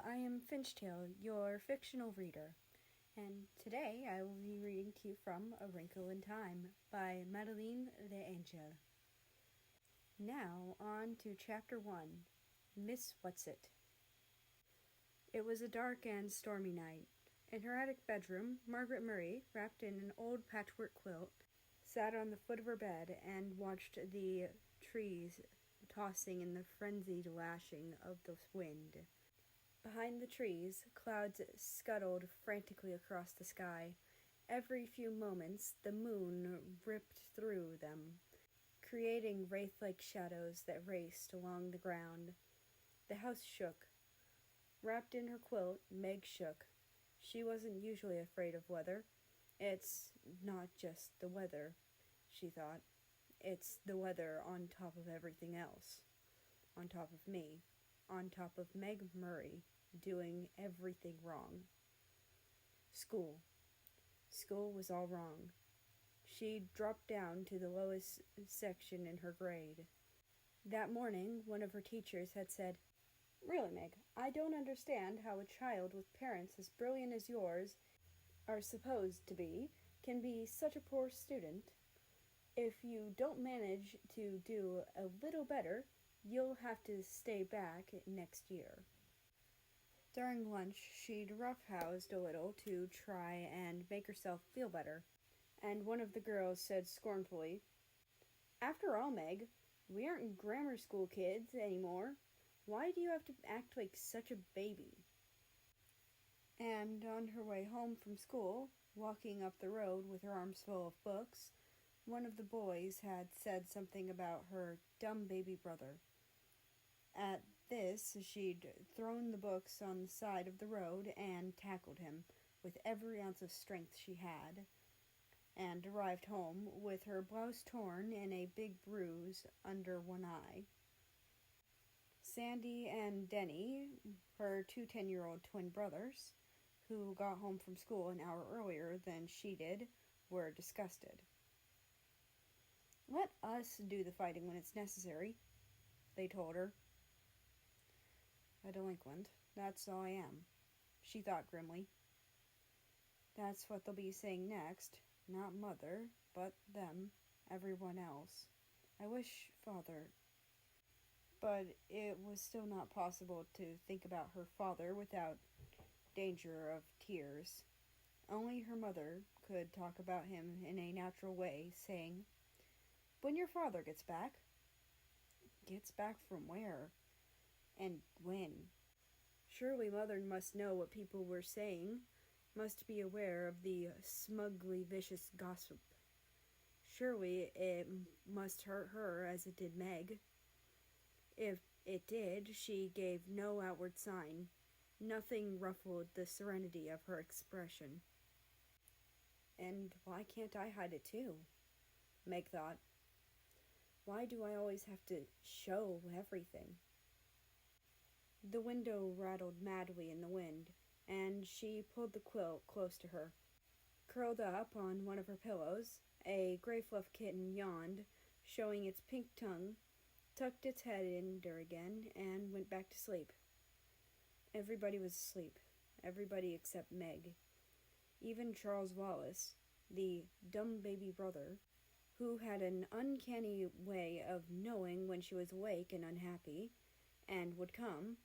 I am Finchtale, your fictional reader, and today I will be reading to you from A Wrinkle in Time by Madeleine L'Angel. Now, on to Chapter 1, Miss Whatsit. It was a dark and stormy night. In her attic bedroom, Margaret Murray, wrapped in an old patchwork quilt, sat on the foot of her bed and watched the trees tossing in the frenzied lashing of the wind. Behind the trees, clouds scuttled frantically across the sky. Every few moments, the moon ripped through them, creating wraith-like shadows that raced along the ground. The house shook. Wrapped in her quilt, Meg shook. She wasn't usually afraid of weather. It's not just the weather, she thought. It's the weather on top of everything else. On top of me. On top of Meg Murray, doing everything wrong. School. School was all wrong. She dropped down to the lowest section in her grade. That morning, one of her teachers had said, "Really, Meg, I don't understand how a child with parents as brilliant as yours are supposed to be can be such a poor student. If you don't manage to do a little better, you'll have to stay back next year." During lunch, she'd roughhoused a little to try and make herself feel better, and one of the girls said scornfully, "After all, Meg, we aren't grammar school kids anymore. Why do you have to act like such a baby?" And on her way home from school, walking up the road with her arms full of books, one of the boys had said something about her dumb baby brother. At this, she'd thrown the books on the side of the road and tackled him with every ounce of strength she had, and arrived home with her blouse torn and a big bruise under one eye. Sandy and Denny, her two 10-year-old twin brothers, who got home from school an hour earlier than she did, were disgusted. "Let us do the fighting when it's necessary," they told her. "A delinquent, that's all I am," she thought grimly. That's what they'll be saying next. Not Mother, but them, everyone else. I wish Father... But it was still not possible to think about her father without danger of tears. Only her mother could talk about him in a natural way, saying, "When your father gets back." Gets back from where? And when? Surely Mother must know what people were saying, must be aware of the smugly vicious gossip. Surely it must hurt her as it did Meg. If it did, she gave no outward sign. Nothing ruffled the serenity of her expression. And why can't I hide it too? Meg thought. Why do I always have to show everything? The window rattled madly in the wind, and she pulled the quilt close to her. Curled up on one of her pillows, a gray fluff kitten yawned, showing its pink tongue, tucked its head under again, and went back to sleep. Everybody was asleep. Everybody except Meg. Even Charles Wallace, the dumb baby brother, who had an uncanny way of knowing when she was awake and unhappy, and would come,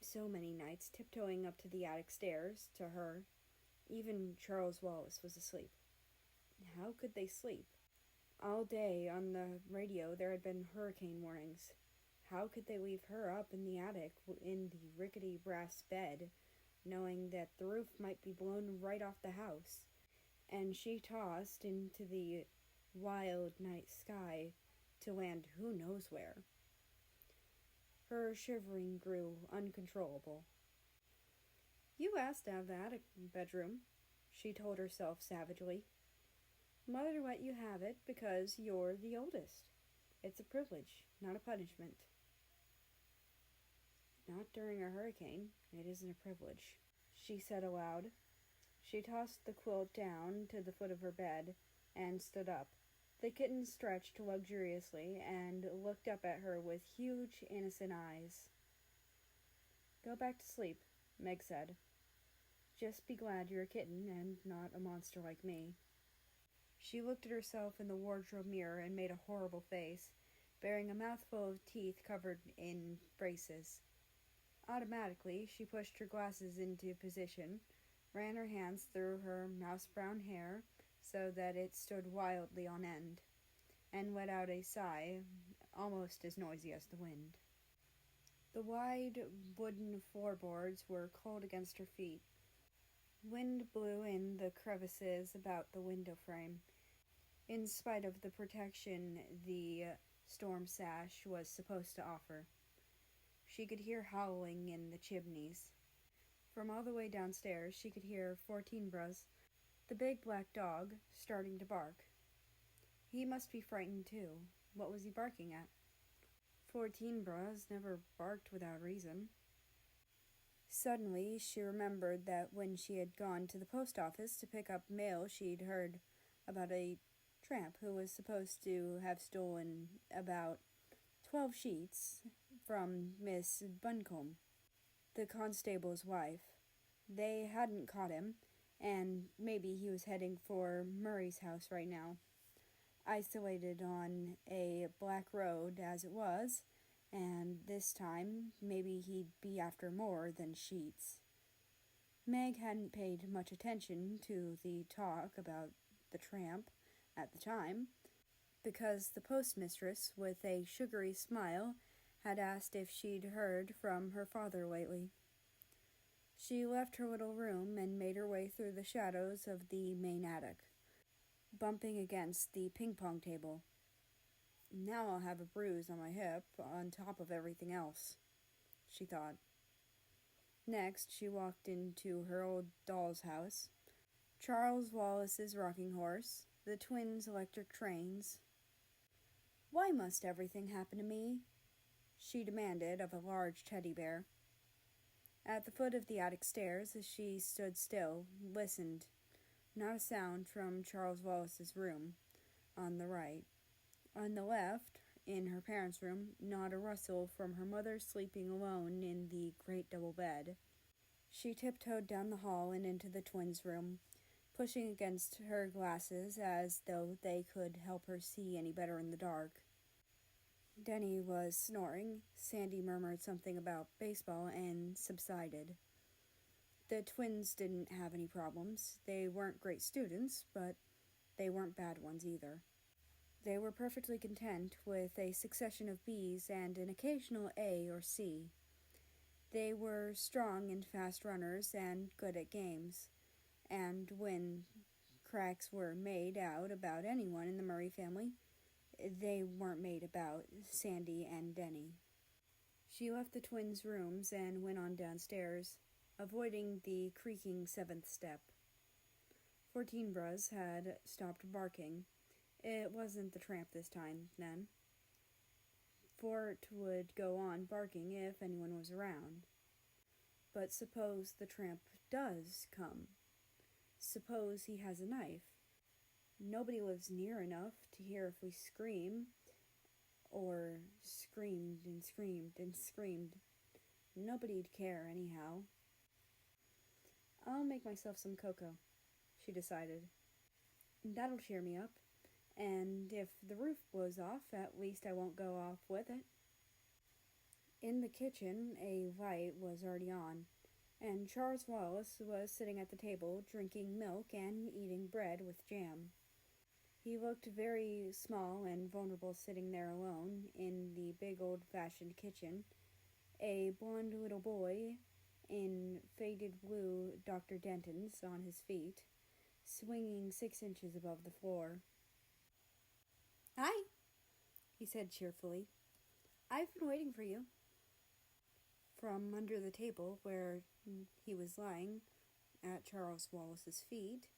so many nights, tiptoeing up to the attic stairs, to her. Even Charles Wallace was asleep. How could they sleep? All day on the radio there had been hurricane warnings. How could they leave her up in the attic in the rickety brass bed, knowing that the roof might be blown right off the house, and she tossed into the wild night sky to land who knows where? Her shivering grew uncontrollable. "You asked to have the attic bedroom," she told herself savagely. "Mother let you have it because you're the oldest. It's a privilege, not a punishment." "Not during a hurricane. It isn't a privilege," she said aloud. She tossed the quilt down to the foot of her bed and stood up. The kitten stretched luxuriously and looked up at her with huge, innocent eyes. Go back to sleep, Meg said. Just be glad you're a kitten and not a monster like me. She looked at herself in the wardrobe mirror and made a horrible face, bearing a mouthful of teeth covered in braces. Automatically, she pushed her glasses into position, ran her hands through her mouse-brown hair so that it stood wildly on end, and let out a sigh almost as noisy as the wind. The wide wooden floorboards were cold against her feet. Wind blew in the crevices about the window frame, in spite of the protection the storm sash was supposed to offer. She could hear howling in the chimneys. From all the way downstairs, she could hear 14 Bras, the big black dog, starting to bark. He must be frightened too. What was he barking at? 14 Bras never barked without reason. Suddenly, she remembered that when she had gone to the post office to pick up mail, she'd heard about a tramp who was supposed to have stolen about 12 sheets from Miss Buncombe, the constable's wife. They hadn't caught him, and maybe he was heading for Murray's house right now, isolated on a black road as it was, and this time maybe he'd be after more than sheets. Meg hadn't paid much attention to the talk about the tramp at the time, because the postmistress, with a sugary smile, had asked if she'd heard from her father lately. She left her little room and made her way through the shadows of the main attic, bumping against the ping-pong table. Now I'll have a bruise on my hip on top of everything else, she thought. Next, she walked into her old doll's house, Charles Wallace's rocking horse, the twins' electric trains. Why must everything happen to me? She demanded of a large teddy bear. At the foot of the attic stairs, she stood still, listened. Not a sound from Charles Wallace's room, on the right. On the left, in her parents' room, not a rustle from her mother sleeping alone in the great double bed. She tiptoed down the hall and into the twins' room, pushing against her glasses as though they could help her see any better in the dark. Denny was snoring. Sandy murmured something about baseball and subsided. The twins didn't have any problems. They weren't great students, but they weren't bad ones either. They were perfectly content with a succession of B's and an occasional A or C. They were strong and fast runners and good at games, and when cracks were made out about anyone in the Murray family, they weren't made about Sandy and Denny. She left the twins' rooms and went on downstairs, avoiding the creaking 7th step. 14 Bras had stopped barking. It wasn't the tramp this time, then. Fort would go on barking if anyone was around. But suppose the tramp does come. Suppose he has a knife. Nobody lives near enough to hear if we scream, or screamed and screamed and screamed. Nobody'd care anyhow. I'll make myself some cocoa, she decided. That'll cheer me up. And if the roof blows off, at least I won't go off with it. In the kitchen, a light was already on, and Charles Wallace was sitting at the table drinking milk and eating bread with jam. He looked very small and vulnerable sitting there alone in the big old-fashioned kitchen, a blond little boy in faded blue Dr. Denton's on his feet, swinging 6 inches above the floor. "Hi," he said cheerfully. "I've been waiting for you." From under the table where he was lying at Charles Wallace's feet,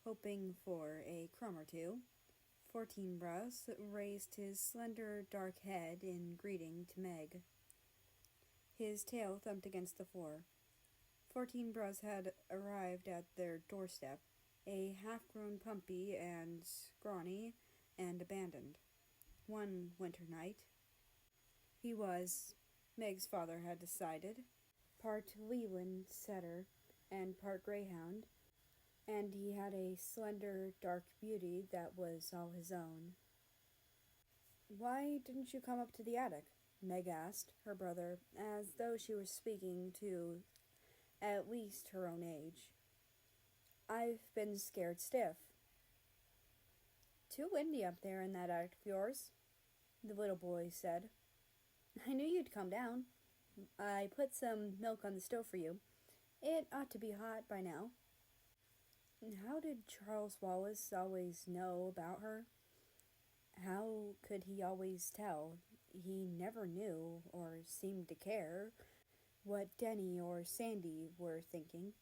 hoping for a crumb or two, 14 Bras raised his slender dark head in greeting to Meg. His tail thumped against the floor. 14 Bras had arrived at their doorstep, a half-grown puppy and scrawny and abandoned. One winter night. He was, Meg's father had decided, part Leland setter and part greyhound, and he had a slender, dark beauty that was all his own. "Why didn't you come up to the attic?" Meg asked her brother, as though she were speaking to at least her own age. "I've been scared stiff." "Too windy up there in that attic of yours," the little boy said. "I knew you'd come down. I put some milk on the stove for you. It ought to be hot by now." How did Charles Wallace always know about her? How could he always tell? He never knew, or seemed to care, what Denny or Sandy were thinking.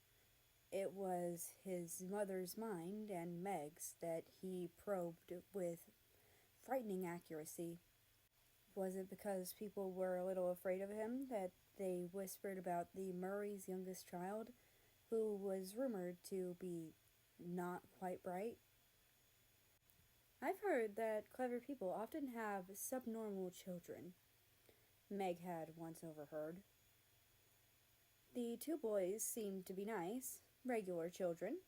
It was his mother's mind and Meg's that he probed with frightening accuracy. Was it because people were a little afraid of him that they whispered about the Murray's youngest child, who was rumored to be not quite bright? "I've heard that clever people often have subnormal children," Meg had once overheard. "The two boys seemed to be nice, regular children,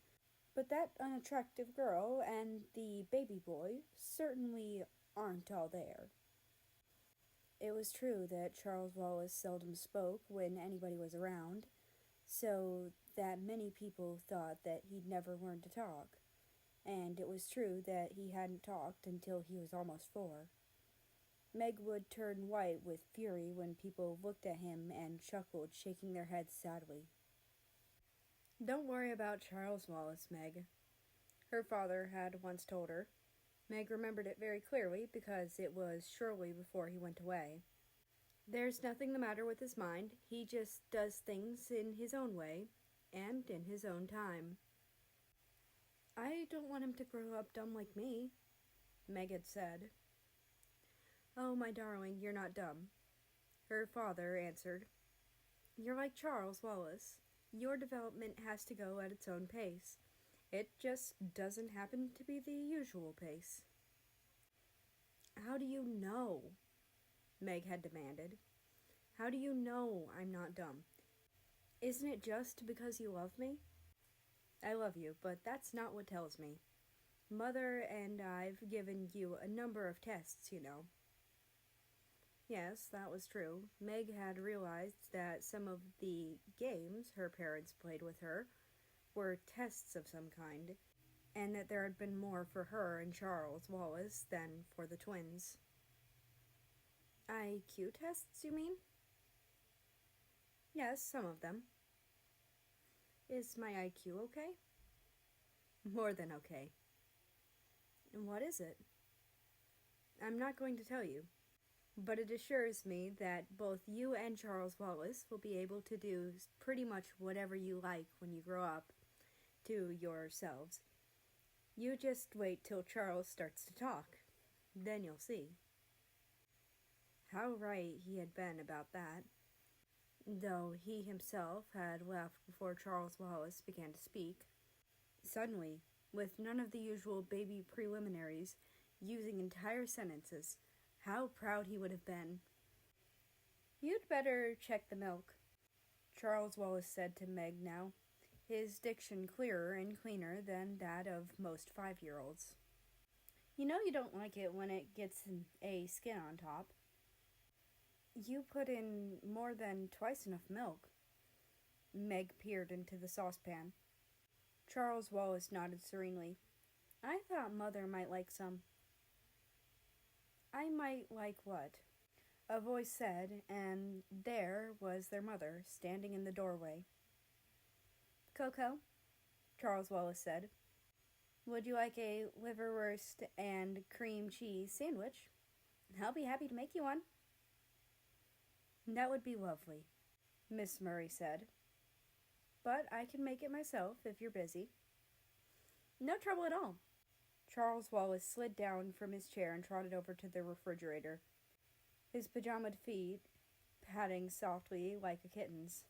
but that unattractive girl and the baby boy certainly aren't all there." It was true that Charles Wallace seldom spoke when anybody was around, so that many people thought that he'd never learned to talk, and it was true that he hadn't talked until he was almost 4. Meg would turn white with fury when people looked at him and chuckled, shaking their heads sadly. "Don't worry about Charles Wallace, Meg," her father had once told her. Meg remembered it very clearly because it was shortly before he went away. "There's nothing the matter with his mind. He just does things in his own way, and in his own time." "I don't want him to grow up dumb like me," Meg had said. "Oh, my darling, you're not dumb," her father answered. "You're like Charles Wallace. Your development has to go at its own pace. It just doesn't happen to be the usual pace." "How do you know?" Meg had demanded. "How do you know I'm not dumb? Isn't it just because you love me?" "I love you, but that's not what tells me. Mother and I've given you a number of tests, you know." Yes, that was true. Meg had realized that some of the games her parents played with her were tests of some kind, and that there had been more for her and Charles Wallace than for the twins. "IQ tests, you mean?" "Yes, some of them." "Is my IQ okay?" "More than okay." "What is it?" "I'm not going to tell you, but it assures me that both you and Charles Wallace will be able to do pretty much whatever you like when you grow up to yourselves. You just wait till Charles starts to talk. Then you'll see." How right he had been about that, though he himself had left before Charles Wallace began to speak. Suddenly, with none of the usual baby preliminaries, using entire sentences, how proud he would have been. "You'd better check the milk," Charles Wallace said to Meg now, his diction clearer and cleaner than that of most 5-year-olds. "You know you don't like it when it gets a skin on top." "You put in more than twice enough milk." Meg peered into the saucepan. Charles Wallace nodded serenely. "I thought Mother might like some." "I might like what?" a voice said, and there was their mother, standing in the doorway. "Cocoa," Charles Wallace said. "Would you like a liverwurst and cream cheese sandwich? I'll be happy to make you one." "That would be lovely," Miss Murray said. "But I can make it myself if you're busy." "No trouble at all." Charles Wallace slid down from his chair and trotted over to the refrigerator, his pajamaed feet patting softly like a kitten's.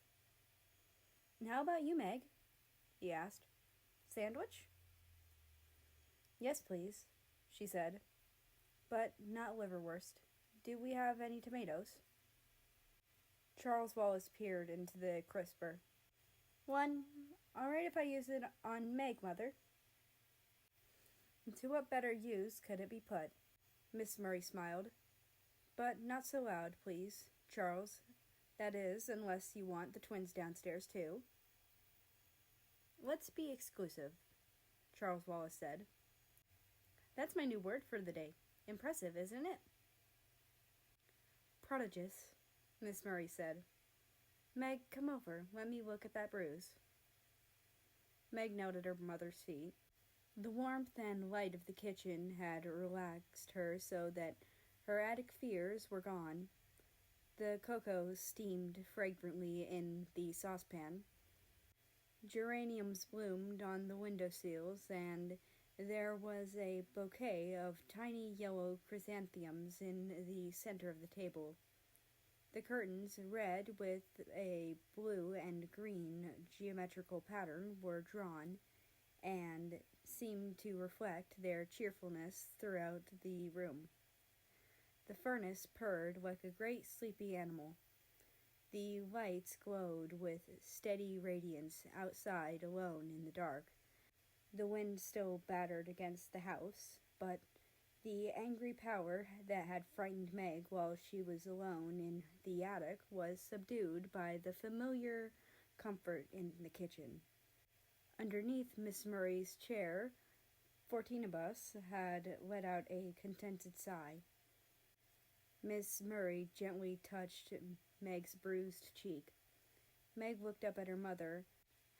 "How about you, Meg?" he asked. "Sandwich?" "Yes, please," she said. "But not liverwurst. Do we have any tomatoes?" Charles Wallace peered into the crisper. One, all right if I use it on Meg, Mother. To what better use could it be put? Miss Murray smiled. But not so loud, please, Charles. That is, unless you want the twins downstairs, too. Let's be exclusive, Charles Wallace said. That's my new word for the day. Impressive, isn't it? Prodigious, Miss Murray said. Meg, come over. Let me look at that bruise. Meg knelt at her mother's feet. The warmth and light of the kitchen had relaxed her so that her attic fears were gone. The cocoa steamed fragrantly in the saucepan. Geraniums bloomed on the windowsills, and there was a bouquet of tiny yellow chrysanthemums in the center of the table. The curtains, red with a blue and green geometrical pattern, were drawn and seemed to reflect their cheerfulness throughout the room. The furnace purred like a great sleepy animal. The lights glowed with steady radiance outside alone in the dark. The wind still battered against the house, but the angry power that had frightened Meg while she was alone in the attic was subdued by the familiar comfort in the kitchen. Underneath Miss Murray's chair, Fortinibus had let out a contented sigh. Miss Murray gently touched Meg's bruised cheek. Meg looked up at her mother,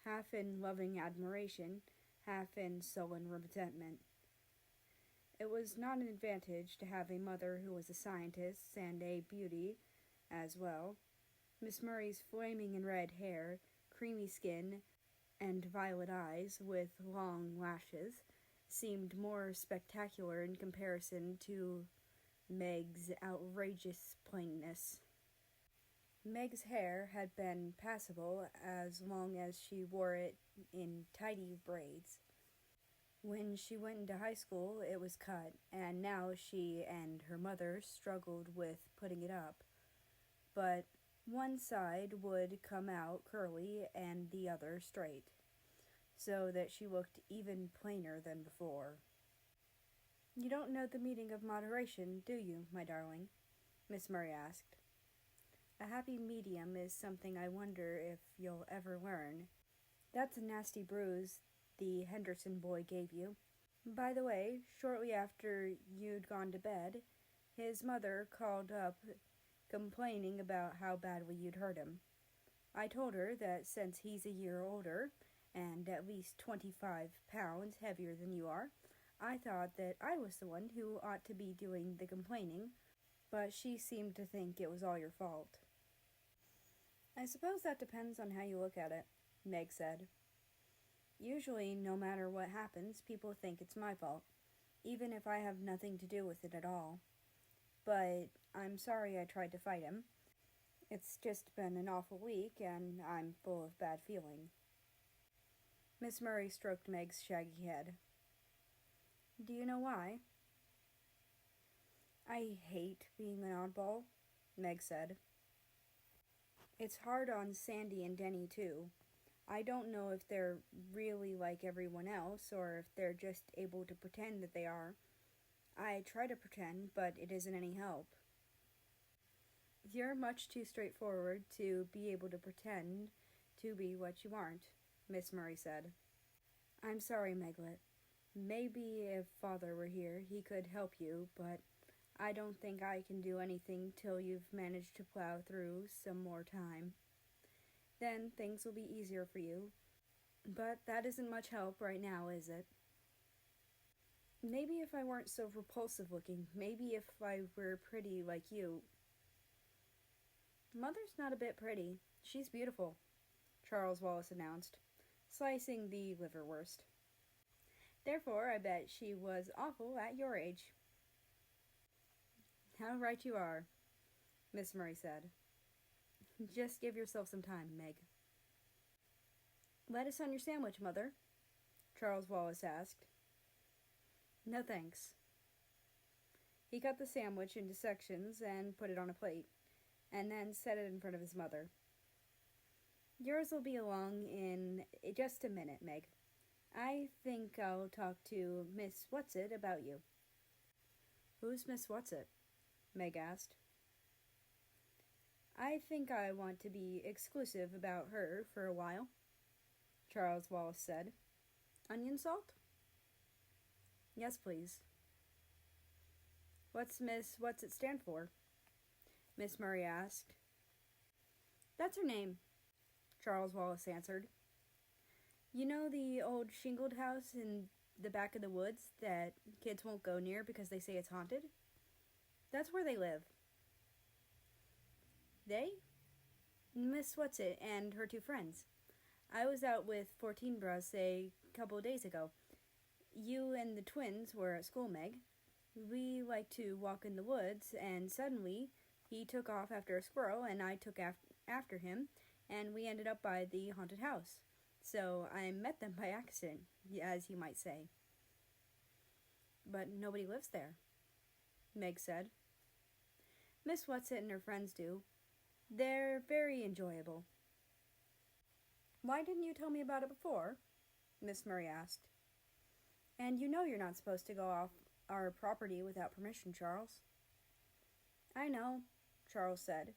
half in loving admiration, half in sullen resentment. It was not an advantage to have a mother who was a scientist and a beauty as well. Miss Murray's flaming and red hair, creamy skin, and violet eyes with long lashes seemed more spectacular in comparison to Meg's outrageous plainness. Meg's hair had been passable as long as she wore it in tidy braids. When she went into high school, it was cut, and now she and her mother struggled with putting it up. But one side would come out curly and the other straight, so that she looked even plainer than before. You don't know the meaning of moderation, do you, my darling? Miss Murray asked. A happy medium is something I wonder if you'll ever learn. That's a nasty bruise the Henderson boy gave you. By the way, shortly after you'd gone to bed, his mother called up complaining about how badly you'd hurt him. I told her that since he's a year older and at least 25 pounds heavier than you are, I thought that I was the one who ought to be doing the complaining, but she seemed to think it was all your fault. I suppose that depends on how you look at it, Meg said. Usually, no matter what happens, people think it's my fault, even if I have nothing to do with it at all. But I'm sorry I tried to fight him. It's just been an awful week, and I'm full of bad feeling. Miss Murray stroked Meg's shaggy head. Do you know why? I hate being an oddball, Meg said. It's hard on Sandy and Denny, too. I don't know if they're really like everyone else, or if they're just able to pretend that they are. I try to pretend, but it isn't any help. You're much too straightforward to be able to pretend to be what you aren't, Miss Murray said. I'm sorry, Meglet. Maybe if Father were here, he could help you, but I don't think I can do anything till you've managed to plow through some more time. Then things will be easier for you. But that isn't much help right now, is it? Maybe if I weren't so repulsive looking, maybe if I were pretty like you. Mother's not a bit pretty. She's beautiful, Charles Wallace announced, slicing the liverwurst. Therefore, I bet she was awful at your age. How right you are, Miss Murray said. Just give yourself some time, Meg. Lettuce on your sandwich, Mother? Charles Wallace asked. No thanks. He cut the sandwich into sections and put it on a plate. and then set it in front of his mother. Yours will be along in just a minute, Meg. I think I'll talk to Miss Whatsit about you. Who's Miss Whatsit? Meg asked. I think I want to be exclusive about her for a while, Charles Wallace said. Onion salt? Yes, please. What's Miss Whatsit stand for? Miss Murray asked. That's her name, Charles Wallace answered. You know the old shingled house in the back of the woods that kids won't go near because they say it's haunted? That's where they live. They? Miss Whatsit and her two friends. I was out with 14 Bras a couple of days ago. You and the twins were at school, Meg. We like to walk in the woods, and suddenly he took off after a squirrel, and I took after him, and we ended up by the haunted house. So I met them by accident, as you might say. But nobody lives there, Meg said. Miss Whatsit and her friends do. They're very enjoyable. Why didn't you tell me about it before? Miss Murray asked. And you know you're not supposed to go off our property without permission, Charles. I know, Charles said.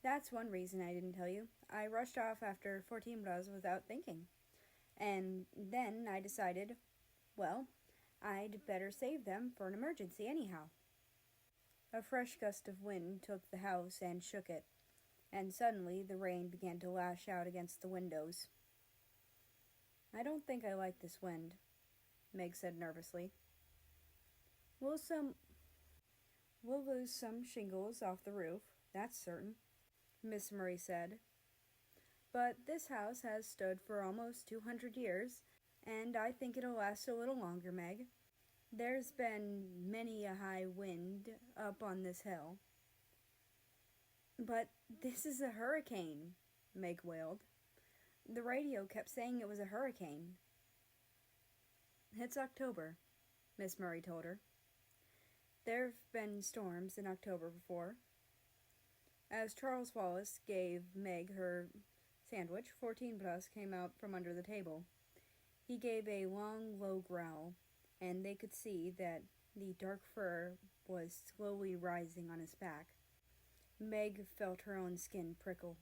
That's one reason I didn't tell you. I rushed off after 14 Bras without thinking. And then I decided, well, I'd better save them for an emergency anyhow. A fresh gust of wind took the house and shook it, and suddenly the rain began to lash out against the windows. I don't think I like this wind, Meg said nervously. We'll lose some shingles off the roof, that's certain, Miss Murray said. But this house has stood for almost 200 years, and I think it'll last a little longer, Meg. There's been many a high wind up on this hill. But this is a hurricane, Meg wailed. The radio kept saying it was a hurricane. It's October, Miss Murray told her. There've been storms in October before. As Charles Wallace gave Meg her sandwich, 14 Bras came out from under the table. He gave a long, low growl, and they could see that the dark fur was slowly rising on his back. Meg felt her own skin prickle.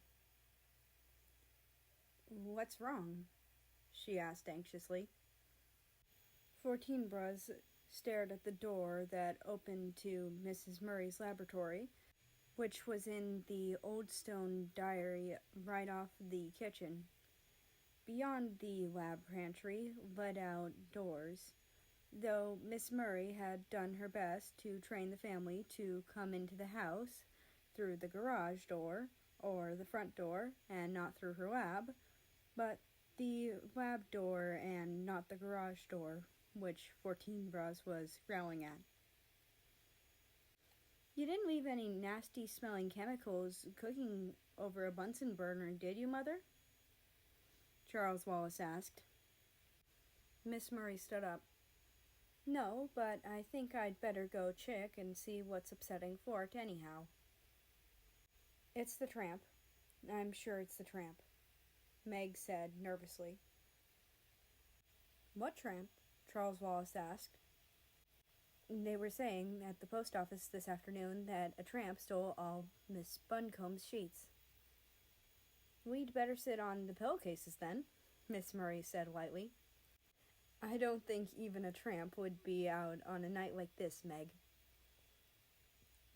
What's wrong? She asked anxiously. 14 Bras stared at the door that opened to Mrs. Murray's laboratory, which was in the old stone diary right off the kitchen. Beyond the lab pantry led out doors, though Miss Murray had done her best to train the family to come into the house through the garage door or the front door and not through her lab, but the lab door and not the garage door, which 14 Bras was growling at. You didn't leave any nasty-smelling chemicals cooking over a Bunsen burner, did you, Mother? Charles Wallace asked. Miss Murray stood up. No, but I think I'd better go check and see what's upsetting Fort anyhow. It's the tramp. I'm sure it's the tramp, Meg said nervously. What tramp? Charles Wallace asked. They were saying at the post office this afternoon that a tramp stole all Miss Buncombe's sheets. We'd better sit on the pillowcases then, Miss Murray said lightly. I don't think even a tramp would be out on a night like this, Meg.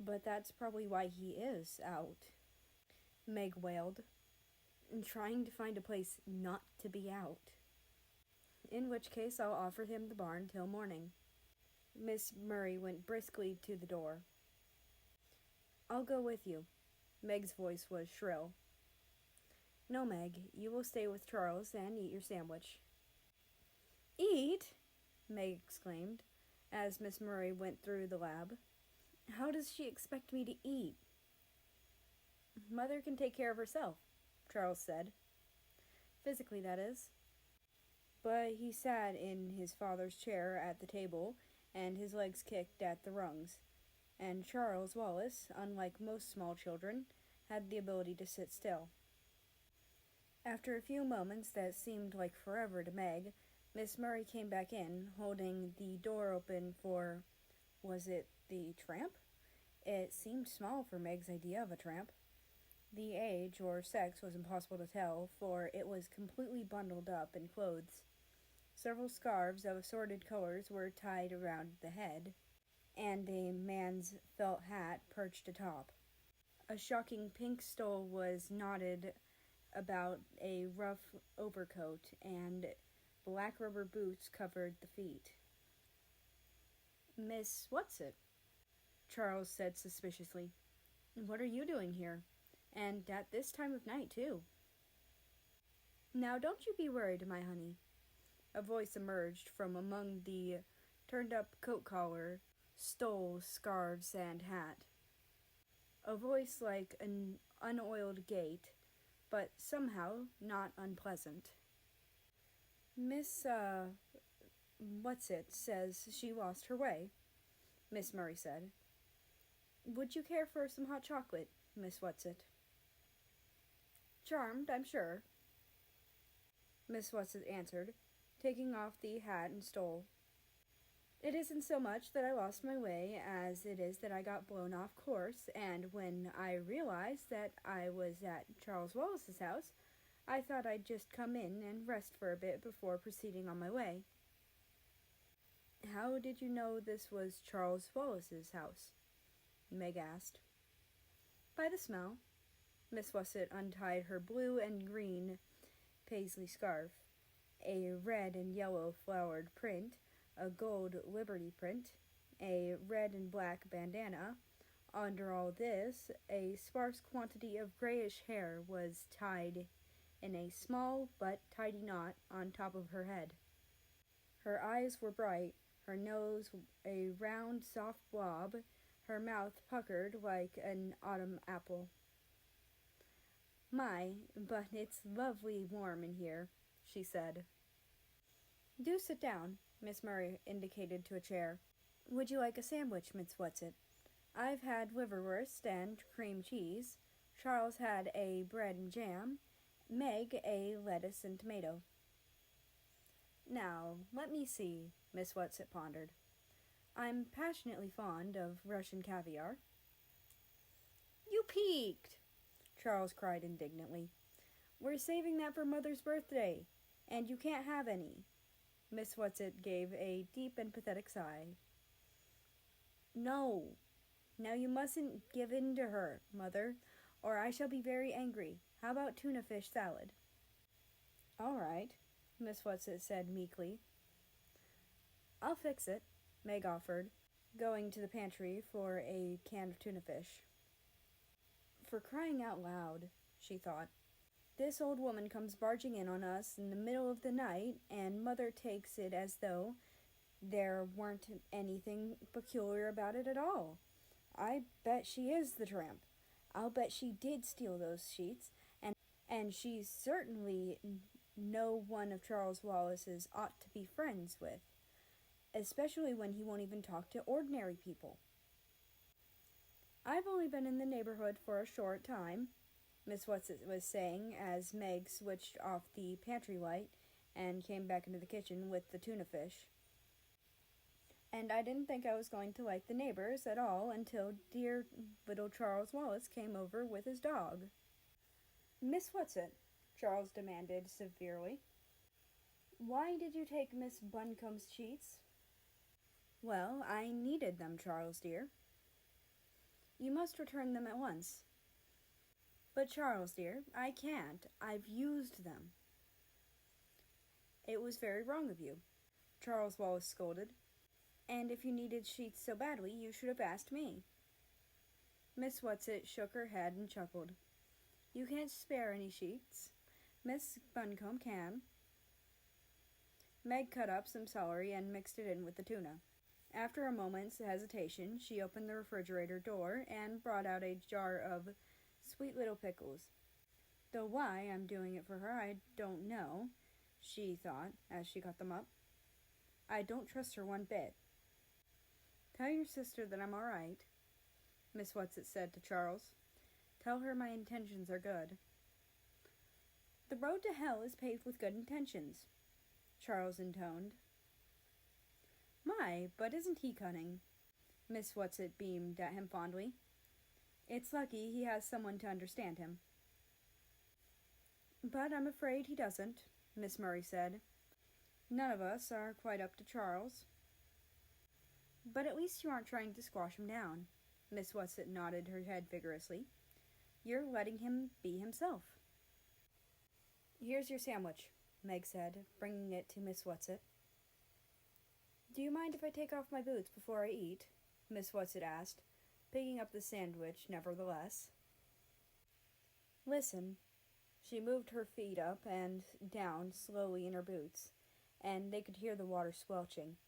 But that's probably why he is out, Meg wailed, trying to find a place not to be out. In which case I'll offer him the barn till morning. Miss Murray went briskly to the door. I'll go with you. Meg's voice was shrill. No, Meg, you will stay with Charles and eat your sandwich. Eat? Meg exclaimed, as Miss Murray went through the lab. How does she expect me to eat? Mother can take care of herself, Charles said. Physically, that is. But he sat in his father's chair at the table, and his legs kicked at the rungs, and Charles Wallace, unlike most small children, had the ability to sit still. After a few moments that seemed like forever to Meg, Miss Murray came back in, holding the door open for, was it the tramp? It seemed small for Meg's idea of a tramp. The age or sex was impossible to tell, for it was completely bundled up in clothes. Several scarves of assorted colors were tied around the head, and a man's felt hat perched atop. A shocking pink stole was knotted about a rough overcoat, and black rubber boots covered the feet. "Miss Whatsit?" Charles said suspiciously. "What are you doing here? And at this time of night, too?" "Now don't you be worried, my honey." A voice emerged from among the turned-up coat collar, stole, scarves, and hat. A voice like an unoiled gate, but somehow not unpleasant. "Miss, Whatsit says she lost her way," Miss Murray said. "Would you care for some hot chocolate, Miss Whatsit?" "Charmed, I'm sure," Miss Whatsit answered, taking off the hat and stole. "It isn't so much that I lost my way as it is that I got blown off course, and when I realized that I was at Charles Wallace's house, I thought I'd just come in and rest for a bit before proceeding on my way." "How did you know this was Charles Wallace's house?" Meg asked. "By the smell." Miss Whatsit untied her blue and green paisley scarf, a red and yellow flowered print, a gold Liberty print, a red and black bandana. Under all this, a sparse quantity of grayish hair was tied in a small but tidy knot on top of her head. Her eyes were bright, her nose a round, soft blob, her mouth puckered like an autumn apple. "My, but it's lovely warm in here," she said. "Do sit down," Miss Murray indicated to a chair. "Would you like a sandwich, Miss Whatsit? I've had liverwurst and cream cheese. Charles had a bread and jam. Meg a lettuce and tomato." "Now, let me see," Miss Whatsit pondered. "I'm passionately fond of Russian caviar." "You peaked!" Charles cried indignantly. "We're saving that for Mother's birthday, and you can't have any." Miss Whatsit gave a deep and pathetic sigh. "No. Now you mustn't give in to her, Mother, or I shall be very angry. How about tuna fish salad?" "All right," Miss Whatsit said meekly. "I'll fix it," Meg offered, going to the pantry for a can of tuna fish. For crying out loud, she thought. This old woman comes barging in on us in the middle of the night, and Mother takes it as though there weren't anything peculiar about it at all. I bet she is the tramp. I'll bet she did steal those sheets, and she's certainly no one of Charles Wallace's ought to be friends with, especially when he won't even talk to ordinary people." "I've only been in the neighborhood for a short time," Miss Whatsit was saying as Meg switched off the pantry light and came back into the kitchen with the tuna fish. "And I didn't think I was going to like the neighbors at all until dear little Charles Wallace came over with his dog." "Miss Whatsit," Charles demanded severely, "why did you take Miss Buncombe's sheets?" "Well, I needed them, Charles dear." "You must return them at once." "But Charles dear, I can't. I've used them." "It was very wrong of you," Charles Wallace scolded. "And if you needed sheets so badly, you should have asked me." Miss Whatsit shook her head and chuckled. "You can't spare any sheets. Miss Buncombe can." Meg cut up some celery and mixed it in with the tuna. After a moment's hesitation, she opened the refrigerator door and brought out a jar of sweet little pickles. Though why I'm doing it for her, I don't know, she thought as she cut them up. I don't trust her one bit. "Tell your sister that I'm all right," Miss Whatsit said to Charles. Tell her my intentions are good." "The road to hell is paved with good intentions," Charles intoned. "My, but isn't he cunning?" Miss Whatsit beamed at him fondly. "It's lucky he has someone to understand him." "But I'm afraid he doesn't," Miss Murray said. "None of us are quite up to Charles." "But at least you aren't trying to squash him down." Miss Whatsit nodded her head vigorously. "You're letting him be himself." "Here's your sandwich," Meg said, bringing it to Miss Whatsit. "Do you mind if I take off my boots before I eat?" Miss Whatsit asked, picking up the sandwich nevertheless. "Listen." She moved her feet up and down slowly in her boots, and they could hear the water squelching.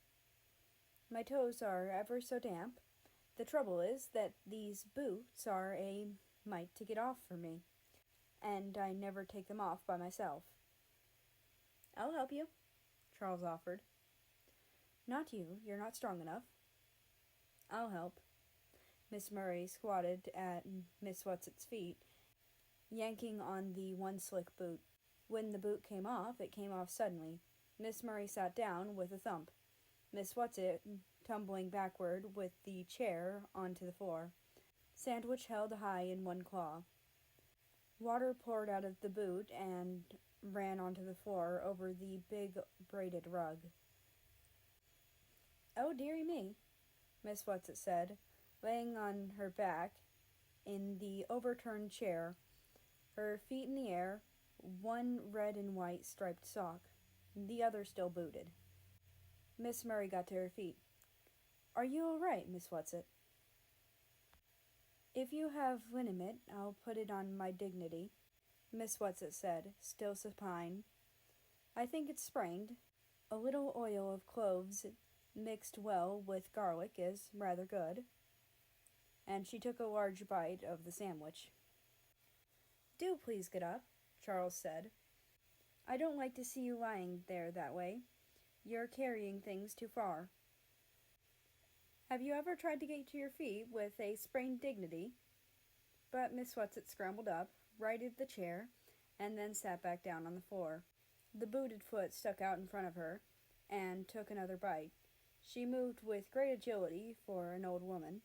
"My toes are ever so damp. The trouble is that these boots are a mite to get off for me, and I never take them off by myself." "I'll help you," Charles offered. "Not you. You're not strong enough." "I'll help." Miss Murray squatted at Miss Whatsit's feet, yanking on the one slick boot. When the boot came off, it came off suddenly. Miss Murray sat down with a thump, Miss Whatsit tumbling backward with the chair onto the floor, sandwich held high in one claw. Water poured out of the boot and ran onto the floor over the big braided rug. "Oh, dearie me," Miss Whatsit said, laying on her back in the overturned chair, her feet in the air, one red and white striped sock, the other still booted. Miss Murray got to her feet. "Are you all right, Miss Whatsit?" "If you have liniment, I'll put it on my dignity," Miss Whatsit said, still supine. "I think it's sprained. A little oil of cloves mixed well with garlic is rather good." And she took a large bite of the sandwich. "Do please get up," Charles said. "I don't like to see you lying there that way. You're carrying things too far." "Have you ever tried to get to your feet with a sprained dignity?" But Miss Whatsit scrambled up, righted the chair, and then sat back down on the floor. The booted foot stuck out in front of her, and took another bite. She moved with great agility for an old woman.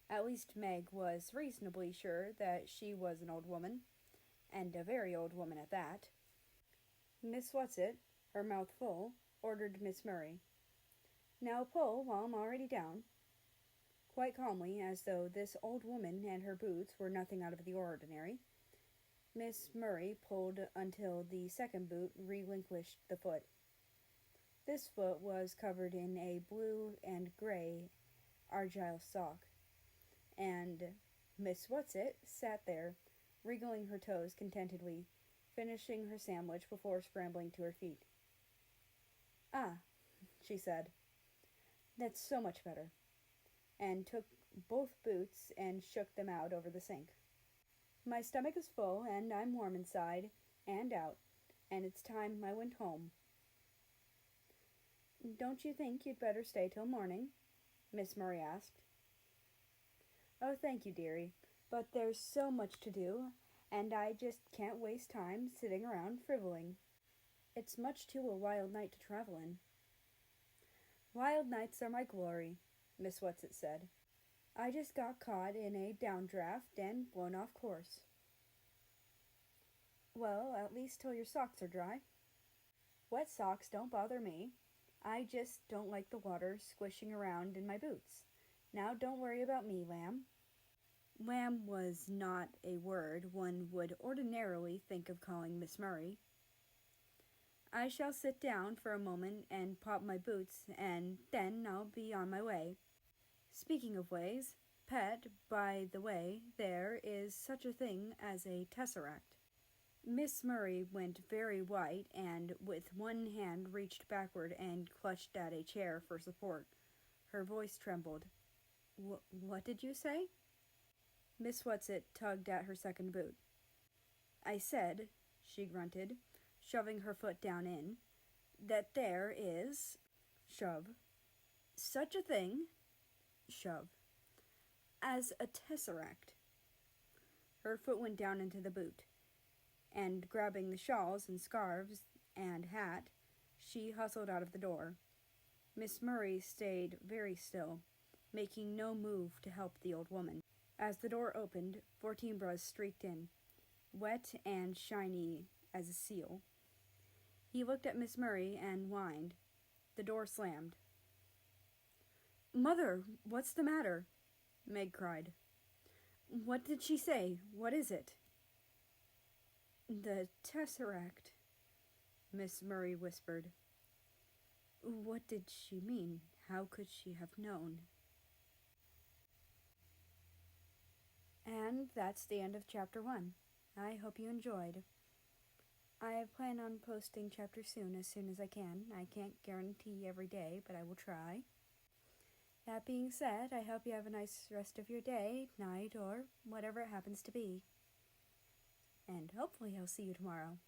At least Meg was reasonably sure that she was an old woman, and a very old woman at that. Miss Whatsit, her mouth full, ordered Miss Murray. "Now pull while I'm already down." Quite calmly, as though this old woman and her boots were nothing out of the ordinary, Miss Murray pulled until the second boot relinquished the foot. This foot was covered in a blue and gray argyle sock, and Miss Whatsit sat there, wriggling her toes contentedly, finishing her sandwich before scrambling to her feet. "Ah," she said, "that's so much better," and took both boots and shook them out over the sink. "My stomach is full, and I'm warm inside and out, and it's time I went home." "Don't you think you'd better stay till morning?" Miss Murray asked. "Oh, thank you, dearie, but there's so much to do, and I just can't waste time sitting around frivoling. It's much too a wild night to travel in." "Wild nights are my glory," Miss Whatsit said. "I just got caught in a downdraft and blown off course." "Well, at least till your socks are dry." "Wet socks don't bother me. I just don't like the water squishing around in my boots. Now don't worry about me, lamb." Lamb was not a word one would ordinarily think of calling Miss Murray. "I shall sit down for a moment and pop my boots, and then I'll be on my way. Speaking of ways, Pet, by the way, there is such a thing as a tesseract." Miss Murray went very white and with one hand reached backward and clutched at a chair for support. Her voice trembled. What did you say?" Miss Whatsit tugged at her second boot. "I said," she grunted, shoving her foot down in, "that there is," shove, "such a thing," shove, "as a tesseract." Her foot went down into the boot, and grabbing the shawls and scarves and hat, she hustled out of the door. Miss Murray stayed very still, making no move to help the old woman. As the door opened, Fortinbras streaked in, wet and shiny as a seal. He looked at Miss Murray and whined. The door slammed. "Mother, what's the matter?" Meg cried. "What did she say? What is it?" "The tesseract," Miss Murray whispered. What did she mean? How could she have known? And that's the end of Chapter 1. I hope you enjoyed. I plan on posting chapters soon as I can. I can't guarantee every day, but I will try. That being said, I hope you have a nice rest of your day, night, or whatever it happens to be. And hopefully I'll see you tomorrow.